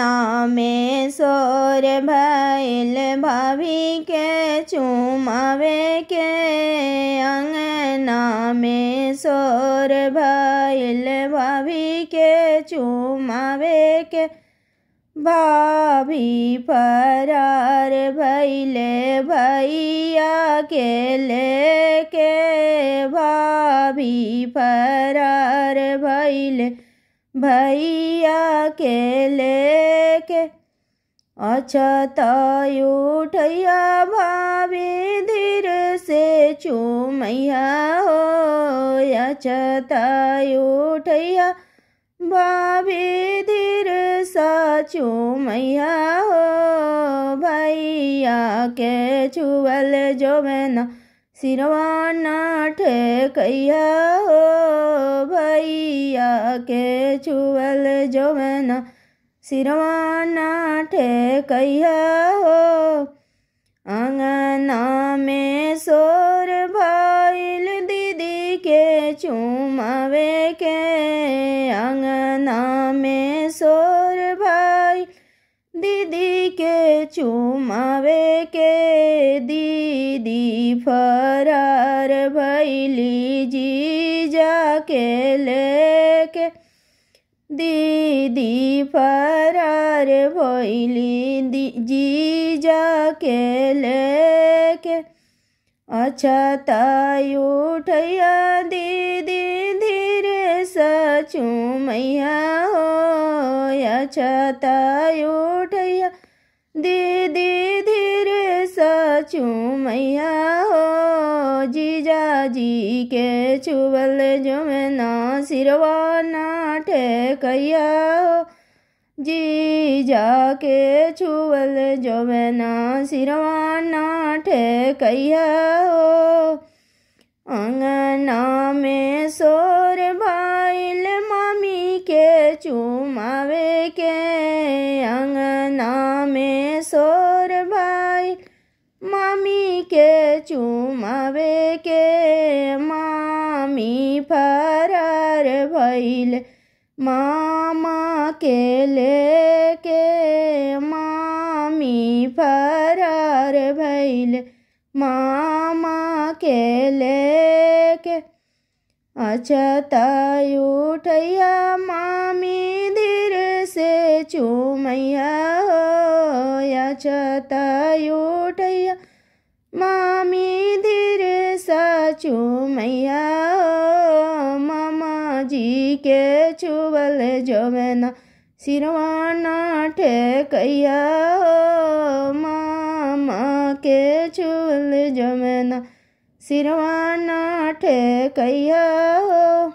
नामे सोर भइल भाभी के चुमावे के अंगना में सोर भइल भाभी के चुमावे के भाभी फरार भइले भैया के लेके भाभी फरार भइले भैया के लेके अछता उठैया भाभी धीर से चुमैया हो अछता उठैया भाभी धीर सा चुमैया हो भैया के छुअल जो मैना सिरवा ना ठेकैया हो भैया के छुअल जो मैना सिरवा ना ठेकैया हो अंगना में सोर भइल दीदी के चुमावे के अंगना में सोर भाई दीदी के चुमावे के दीदी फरार भइली जीजा के लेके दीदी फरार भइली जीजा के लेके अछता उठैया दीदी धीरे सा चुमैया हो अछता उठैया दीदी धीरे सा चुमैया हो जीजा जी के छुअल जो मैना सिरवा ना ठेकैया हो जीजा के छुअल जो मैना सिरवा ना ठेकैया हो अंगना में सोर भइल मामी के चुमावे के अंगना में सोर भइल मामी के चुमावे के मामी फरार भइल मामा के लेके मामी फरार भइल मामा के लेके अछता उठैया मामी धीर से चुमैया हो अछता उठैया मामी धीर सा चुमैया हो मामा जी के छुअल जो मैना सिरवा ना ठेकैया हो मामा के छुअल जो मैना सिरवा ना ठेकैया हो।